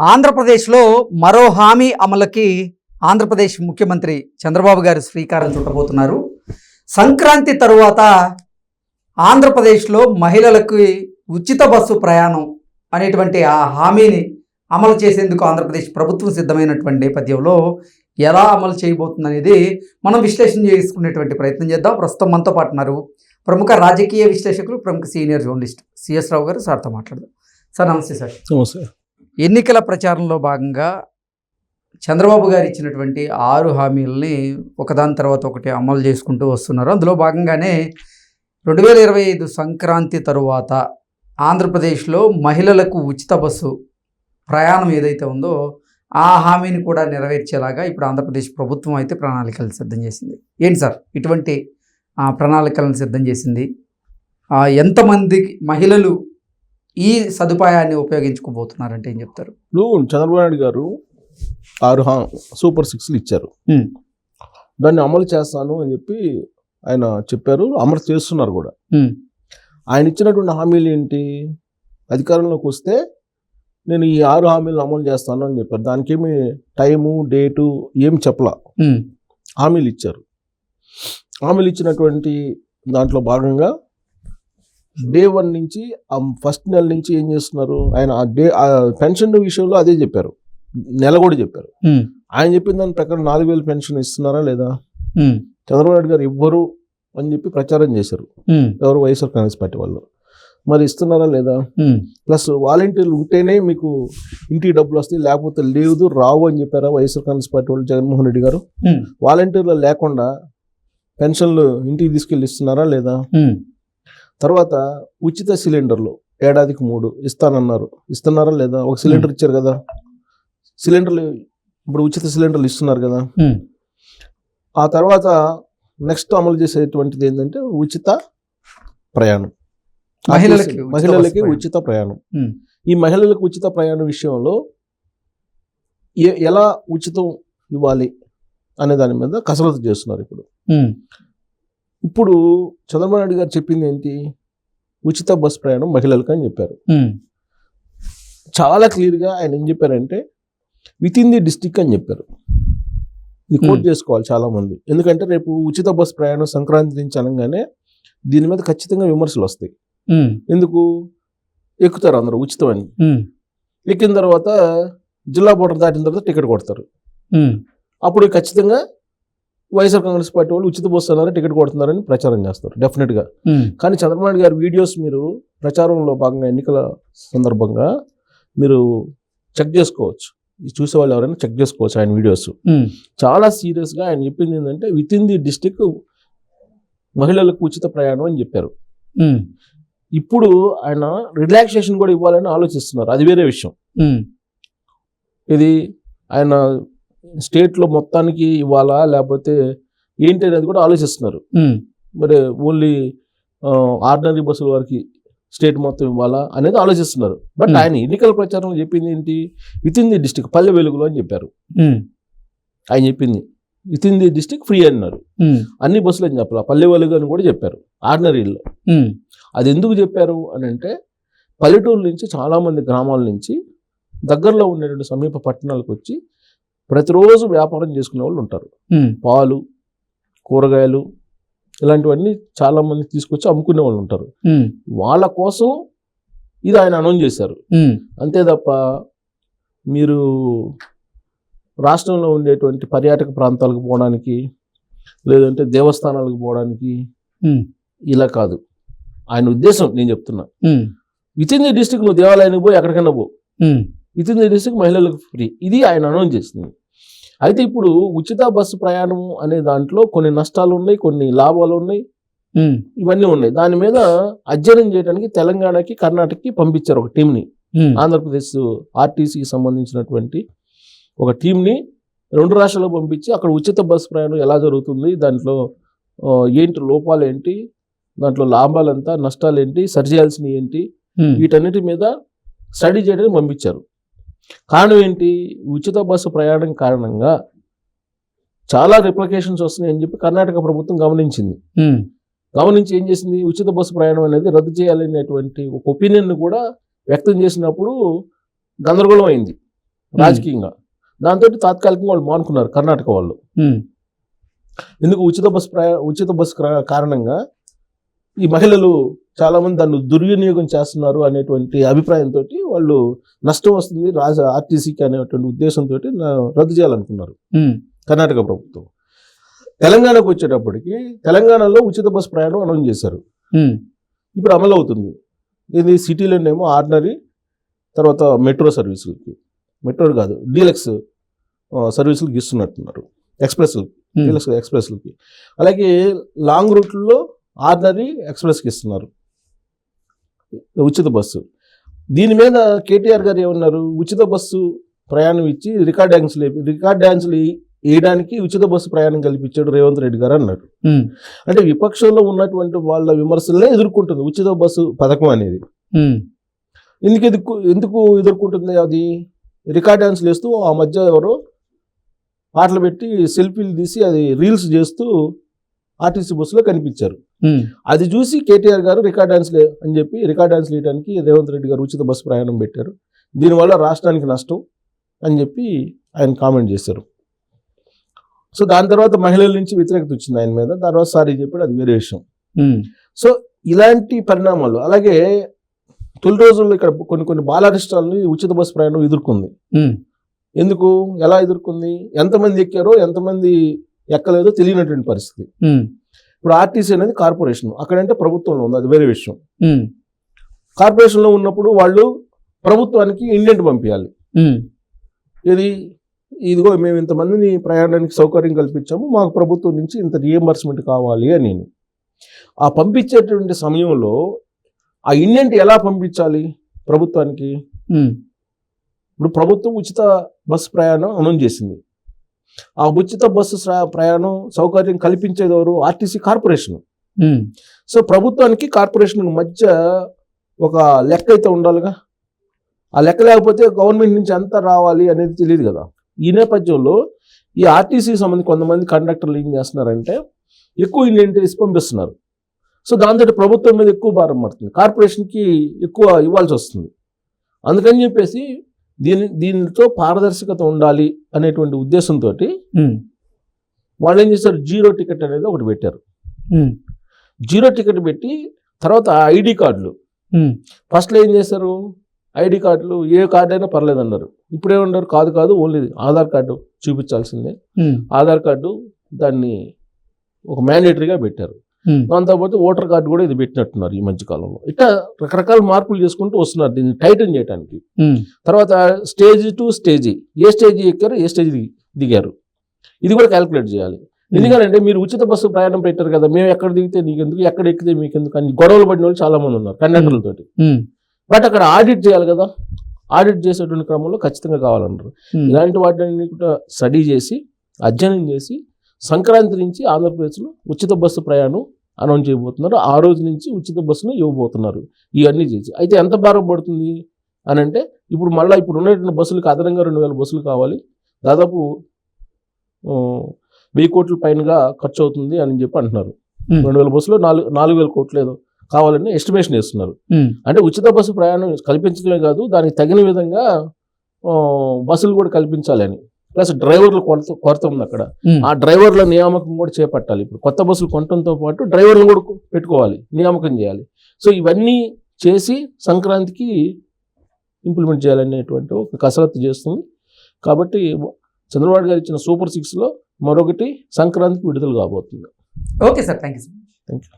ఆంధ్రప్రదేశ్లో మరో హామీ అమలుకి ఆంధ్రప్రదేశ్ ముఖ్యమంత్రి చంద్రబాబు గారు శ్రీకారం చుట్టబోతున్నారు. సంక్రాంతి తరువాత ఆంధ్రప్రదేశ్లో మహిళలకు ఉచిత బస్సు ప్రయాణం అనేటువంటి ఆ హామీని అమలు చేసేందుకు ఆంధ్రప్రదేశ్ ప్రభుత్వం సిద్ధమైనటువంటి నేపథ్యంలో ఎలా అమలు చేయబోతుందనేది మనం విశ్లేషణ చేసుకునేటువంటి ప్రయత్నం చేద్దాం. ప్రస్తుతం మనతో పాటు ఉన్నారు ప్రముఖ రాజకీయ విశ్లేషకులు, ప్రముఖ సీనియర్ జర్నలిస్ట్ సిఎస్ రావు గారు. సార్తో మాట్లాడదాం. సార్ నమస్తే. సార్ నమస్తే. ఎన్నికల ప్రచారంలో భాగంగా చంద్రబాబు గారు ఇచ్చినటువంటి 6 హామీలని ఒకదాని తర్వాత ఒకటి అమలు చేసుకుంటూ వస్తున్నారు. అందులో భాగంగానే 2025 సంక్రాంతి తరువాత ఆంధ్రప్రదేశ్లో మహిళలకు ఉచిత బస్సు ప్రయాణం ఏదైతే ఉందో ఆ హామీని కూడా నెరవేర్చేలాగా ఇప్పుడు ఆంధ్రప్రదేశ్ ప్రభుత్వం అయితే ప్రణాళికలు సిద్ధం చేసింది. ఏంటి సార్ ఇటువంటి ప్రణాళికలను సిద్ధం చేసింది? ఎంతమంది మహిళలు ఈ సదుపాయాన్ని ఉపయోగించుకోబోతున్నారంటే ఏం చెప్తారు? ఇప్పుడు చంద్రబాబు నాయుడు గారు 6 సూపర్ 6లు ఇచ్చారు. దాన్ని అమలు చేస్తాను అని చెప్పి ఆయన చెప్పారు, అమలు చేస్తున్నారు కూడా. ఆయన ఇచ్చినటువంటి హామీలు ఏంటి? అధికారంలోకి వస్తే నేను ఈ 6 హామీలను అమలు చేస్తాను అని చెప్పారు. దానికి ఏమి టైము, డేటు ఏమి చెప్పలా, హామీలు ఇచ్చారు. హామీలు ఇచ్చినటువంటి దాంట్లో భాగంగా డే 1 నుంచి ఫస్ట్ నెల నుంచి ఏం చేస్తున్నారు? ఆయన పెన్షన్ విషయంలో అదే చెప్పారు, నెల కూడా చెప్పారు. ఆయన చెప్పిన దాని ప్రకారం 4,000 పెన్షన్ ఇస్తున్నారా లేదా? చంద్రబాబు నాయుడు గారు ఇవ్వరు అని చెప్పి ప్రచారం చేశారు ఎవరు? వైఎస్ఆర్ కాంగ్రెస్ పార్టీ వాళ్ళు. మరి ఇస్తున్నారా లేదా? ప్లస్ వాలంటీర్లు ఉంటేనే మీకు ఇంటికి డబ్బులు వస్తాయి, లేకపోతే లేదు, రావు అని చెప్పారా వైఎస్ఆర్ కాంగ్రెస్ పార్టీ వాళ్ళు, జగన్మోహన్ రెడ్డి గారు? వాలంటీర్లు లేకుండా పెన్షన్లు ఇంటికి తీసుకెళ్ళి ఇస్తున్నారా లేదా? తర్వాత ఉచిత సిలిండర్లు ఏడాదికి 3 ఇస్తానన్నారు, ఇస్తున్నారా లేదా? ఒక సిలిండర్ ఇచ్చారు కదా, సిలిండర్లు ఇప్పుడు ఉచిత సిలిండర్లు ఇస్తున్నారు కదా. ఆ తర్వాత నెక్స్ట్ అమలు చేసేటువంటిది ఏంటంటే ఉచిత ప్రయాణం, మహిళలకి ఉచిత ప్రయాణం. ఈ మహిళలకు ఉచిత ప్రయాణం విషయంలో ఎలా ఉచితం ఇవ్వాలి అనే దాని మీద కసరత్తు చేస్తున్నారు. ఇప్పుడు చంద్రబాబు నాయుడు గారు చెప్పింది ఏంటి? ఉచిత బస్ ప్రయాణం మహిళలకు అని చెప్పారు. చాలా క్లియర్గా ఆయన ఏం చెప్పారంటే విత్ ఇన్ ది డిస్టిక్ అని చెప్పారు. ఇది కోట్ చేసుకోవాలి చాలా మంది, ఎందుకంటే రేపు ఉచిత బస్ ప్రయాణం సంక్రాంతి నుంచి అనగానే దీని మీద ఖచ్చితంగా విమర్శలు వస్తాయి. ఎందుకు? ఎక్కుతారు అందరూ ఉచితం అని, ఎక్కిన తర్వాత జిల్లా బోర్డర్ దాటిన తర్వాత టికెట్ కొడతారు. అప్పుడు ఖచ్చితంగా వైఎస్ఆర్ కాంగ్రెస్ పార్టీ వాళ్ళు ఉచిత బస్సు అన్నారు, టికెట్ కొడుతున్నారని ప్రచారం చేస్తారు డెఫినెట్గా. కానీ చంద్రబాబు నాయుడు గారి వీడియోస్ మీరు ప్రచారంలో భాగంగా ఎన్నికల సందర్భంగా మీరు చెక్ చేసుకోవచ్చు, చూసే వాళ్ళు ఎవరైనా చెక్ చేసుకోవచ్చు. ఆయన వీడియోస్ చాలా సీరియస్గా ఆయన చెప్పింది ఏంటంటే విత్ ఇన్ ది డిస్టిక్ మహిళలకు ఉచిత ప్రయాణం అని చెప్పారు. ఇప్పుడు ఆయన రిలాక్సేషన్ కూడా ఇవ్వాలని ఆలోచిస్తున్నారు, అది వేరే విషయం. ఇది ఆయన స్టేట్లో మొత్తానికి ఇవ్వాలా లేకపోతే ఏంటి అనేది కూడా ఆలోచిస్తున్నారు. మరి ఓన్లీ ఆర్డినరీ బస్సుల వారికి స్టేట్ మొత్తం ఇవ్వాలా అనేది ఆలోచిస్తున్నారు. బట్ ఆయన ఎన్నికల ప్రచారంలో చెప్పింది ఏంటి? విత్ ఇన్ ది డిస్టిక్ పల్లె వెలుగులో అని చెప్పారు. ఆయన చెప్పింది with in the district free అన్నారు. అన్ని బస్సులు అని చెప్పాలి, పల్లె వెలుగు అని కూడా చెప్పారు ఆర్డినరీలో. అది ఎందుకు చెప్పారు అని అంటే పల్లెటూరు నుంచి చాలామంది గ్రామాల నుంచి దగ్గరలో ఉండేటువంటి సమీప పట్టణాలకు వచ్చి ప్రతిరోజు వ్యాపారం చేసుకునే వాళ్ళు ఉంటారు. పాలు, కూరగాయలు ఇలాంటివన్నీ చాలా మంది తీసుకొచ్చి అమ్ముకునే వాళ్ళు ఉంటారు. వాళ్ళ కోసం ఇది ఆయన అనౌన్స్ చేశారు. అంతే తప్ప మీరు రాష్ట్రంలో ఉండేటువంటి పర్యాటక ప్రాంతాలకు పోవడానికి లేదంటే దేవస్థానాలకు పోవడానికి ఇలా కాదు ఆయన ఉద్దేశం. నేను చెప్తున్నా, విత్ ఇన్ ది డిస్ట్రిక్ట్ నువ్వు దేవాలయానికి పోయి ఎక్కడికైనా పో, విత్ ఇన్ ది డిస్ట్రిక్ట్ మహిళలకు ఫ్రీ, ఇది ఆయన అనౌన్స్ చేస్తుంది. అయితే ఇప్పుడు ఉచిత బస్సు ప్రయాణం అనే దాంట్లో కొన్ని నష్టాలు ఉన్నాయి, కొన్ని లాభాలు ఉన్నాయి, ఇవన్నీ ఉన్నాయి. దాని మీద అధ్యయనం చేయడానికి తెలంగాణకి, కర్ణాటకకి పంపించారు ఒక టీంని. ఆంధ్రప్రదేశ్ ఆర్టీసీకి సంబంధించినటువంటి ఒక టీంని 2 రాష్ట్రాలకు పంపించి అక్కడ ఉచిత బస్సు ప్రయాణం ఎలా జరుగుతుంది, దాంట్లో ఏంటి లోపాలు ఏంటి, దాంట్లో లాభాలు ఎంత, నష్టాలు ఏంటి, సరిచేయాల్సినవి ఏంటి, వీటన్నిటి మీద స్టడీ చేయడానికి పంపించారు. కారణం ఏంటి? ఉచిత బస్సు ప్రయాణం కారణంగా చాలా రిప్లికేషన్స్ వస్తున్నాయి అని చెప్పి కర్ణాటక ప్రభుత్వం గమనించింది. గమనించి ఏం చేసింది? ఉచిత బస్సు ప్రయాణం అనేది రద్దు చేయాలనేటువంటి ఒక ఒపీనియన్ కూడా వ్యక్తం చేసినప్పుడు గందరగోళం అయింది. రాజకీయంగా. దాంతో తాత్కాలికంగా వాళ్ళు మానుకున్నారు కర్ణాటక వాళ్ళు. ఎందుకు ఉచిత బస్ కారణంగా ఈ మహిళలు చాలా మంది దాన్ని దుర్వినియోగం చేస్తున్నారు అనేటువంటి అభిప్రాయంతో వాళ్ళు నష్టం వస్తుంది ఆర్టీసీకి అనేటువంటి ఉద్దేశంతో రద్దు చేయాలనుకున్నారు కర్ణాటక ప్రభుత్వం. తెలంగాణకు వచ్చేటప్పటికి తెలంగాణలో ఉచిత బస్ ప్రయాణం అనౌన్స్ చేశారు. ఇప్పుడు అమలు అవుతుంది. ఇది సిటీలోనేమో ఆర్డినరీ, తర్వాత మెట్రో సర్వీసులకి, మెట్రో కాదు డీలక్స్ సర్వీసులకి ఇస్తున్నట్టున్నారు, ఎక్స్ప్రెస్లకి. అలాగే లాంగ్ రూట్లో ఆర్డినరీ, ఎక్స్ప్రెస్కి ఇస్తున్నారు ఉచిత బస్సు. దీని మీద కేటీఆర్ గారు ఏమన్నారు, ఉచిత బస్సు ప్రయాణం ఇచ్చి రికార్డ్ డ్యాన్సులు వేయడానికి ఉచిత బస్సు ప్రయాణం కల్పించాడు రేవంత్ రెడ్డి గారు అన్నారు. అంటే విపక్షంలో ఉన్నటువంటి వాళ్ళ విమర్శలనే ఎదుర్కొంటుంది ఉచిత బస్సు పథకం అనేది. ఎందుకు ఎదుర్కొంటుంది? అది రికార్డ్ డ్యాన్సులు వేస్తూ ఆ మధ్య ఎవరో పాటలు పెట్టి సెల్ఫీలు తీసి అది రీల్స్ చేస్తూ ఆర్టీసీ బస్సులో కనిపించారు. అది చూసి కేటీఆర్ గారు రికార్డ్ డాన్స్లే అని చెప్పి రికార్డ్ డాన్స్ వేయడానికి రేవంత్ రెడ్డి గారు ఉచిత బస్సు ప్రయాణం పెట్టారు, దీనివల్ల రాష్ట్రానికి నష్టం అని చెప్పి ఆయన కామెంట్ చేశారు. సో దాని తర్వాత మహిళల నుంచి వ్యతిరేకత వచ్చింది ఆయన మీద. తర్వాత సారీ చెప్పాడు, అది వేరే విషయం. సో ఇలాంటి పరిణామాలు. అలాగే తొలి రోజుల్లో ఇక్కడ కొన్ని బాలరిష్టాలని ఉచిత బస్సు ప్రయాణం ఎదుర్కొంది. ఎందుకు, ఎలా ఎదుర్కొంది? ఎంతమంది ఎక్కారో ఎంతమంది ఎక్కలేదో తెలియనటువంటి పరిస్థితి. ఇప్పుడు ఆర్టీసీ అనేది కార్పొరేషన్, అక్కడంటే ప్రభుత్వంలో ఉంది, అది వేరే విషయం. కార్పొరేషన్లో ఉన్నప్పుడు వాళ్ళు ప్రభుత్వానికి ఇండెంట్ పంపించాలి. ఇదిగో మేము ఇంతమందిని ప్రయాణానికి సౌకర్యం కల్పించాము, మాకు ప్రభుత్వం నుంచి ఇంత రియంబర్స్మెంట్ కావాలి అని. ఆ పంపించేటువంటి సమయంలో ఆ ఇండెంట్ ఎలా పంపించాలి ప్రభుత్వానికి? ఇప్పుడు ప్రభుత్వం ఉచిత బస్సు ప్రయాణం అనౌన్స్ చేసింది. ఆ ఉచిత బస్సు ప్రయాణం సౌకర్యం కల్పించేది ఎవరు? RTC corporation. సో ప్రభుత్వానికి కార్పొరేషన్ మధ్య ఒక లెక్క అయితే ఉండాలిగా. ఆ లెక్క లేకపోతే గవర్నమెంట్ నుంచి ఎంత రావాలి అనేది తెలియదు కదా. ఈ నేపథ్యంలో ఈ ఆర్టీసీ సంబంధించి కొంతమంది కండక్టర్లు ఏం చేస్తున్నారంటే ఎక్కువ ఇండెంట్ వేసి పంపిస్తున్నారు. సో దాంతో ప్రభుత్వం మీద ఎక్కువ భారం పడుతుంది, కార్పొరేషన్కి ఎక్కువ ఇవ్వాల్సి వస్తుంది. అందుకని చెప్పేసి దీనితో పారదర్శకత ఉండాలి అనేటువంటి ఉద్దేశంతో వాళ్ళు ఏం చేస్తారు, జీరో టికెట్ అనేది ఒకటి పెట్టారు. జీరో టికెట్ పెట్టి తర్వాత ఐడి కార్డులు, ఫస్ట్లో ఏం చేశారు, ఐడి కార్డులు ఏ కార్డు అయినా పర్లేదు అన్నారు. ఇప్పుడు ఏమన్నారు, కాదు ఓన్లీ ఆధార్ కార్డు చూపించాల్సిందే. ఆధార్ కార్డు దాన్ని ఒక మ్యాండేటరీగా పెట్టారు. దాంతోపాటు ఓటర్ కార్డు కూడా ఇది పెట్టినట్టున్నారు ఈ మధ్య కాలంలో. ఇట్లా రకరకాల మార్పులు చేసుకుంటూ వస్తున్నారు దీన్ని టైటన్ చేయడానికి. తర్వాత stage to stage, A stage ఎక్కారు, ఏ స్టేజ్ దిగారు, ఇది కూడా క్యాలిక్యులేట్ చేయాలి. ఎందుకంటే మీరు ఉచిత బస్సు ప్రయాణం పెట్టారు కదా, మేము ఎక్కడ దిగితే నీకెందుకు, ఎక్కడ ఎక్కితే మీకెందుకు అని గొడవలు పడిన వాళ్ళు చాలా మంది ఉన్నారు కండక్టర్లతోటి. బట్ అక్కడ ఆడిట్ చేయాలి కదా, ఆడిట్ చేసేటువంటి క్రమంలో ఖచ్చితంగా కావాలన్నారు. ఇలాంటి వాటిని కూడా స్టడీ చేసి అధ్యయనం చేసి సంక్రాంతి నుంచి ఆంధ్రప్రదేశ్లో ఉచిత బస్సు ప్రయాణం అనౌన్స్ చేయబోతున్నారు. ఆ రోజు నుంచి ఉచిత బస్సును ఇవ్వబోతున్నారు. ఇవన్నీ చేసి అయితే ఎంత భారం పడుతుంది అని అంటే, ఇప్పుడు ఉన్నటువంటి బస్సులకు అదనంగా 2000 బస్సులు కావాలి, దాదాపు 1000 కోట్ల పైనగా ఖర్చు అవుతుంది అని చెప్పి అంటున్నారు. 2000 బస్సులు 4000 కోట్లు ఏదో కావాలని ఎస్టిమేషన్ చేస్తున్నారు. అంటే ఉచిత బస్సు ప్రయాణం కల్పించడమే కాదు, దానికి తగిన విధంగా బస్సులు కూడా కల్పించాలి అని. ప్లస్ డ్రైవర్ల కొరత ఉంది అక్కడ. ఆ డ్రైవర్ల నియామకం కూడా చేపట్టాలి. ఇప్పుడు కొత్త బస్సులు కొనడంతో పాటు డ్రైవర్లను కూడా పెట్టుకోవాలి, నియామకం చేయాలి. సో ఇవన్నీ చేసి సంక్రాంతికి ఇంప్లిమెంట్ చేయాలనేటువంటి ఒక కసరత్తు చేస్తుంది. కాబట్టి చంద్రబాబు గారు ఇచ్చిన సూపర్ 6లో మరొకటి సంక్రాంతికి విడుదల కాబోతుంది. Okay sir, thank you.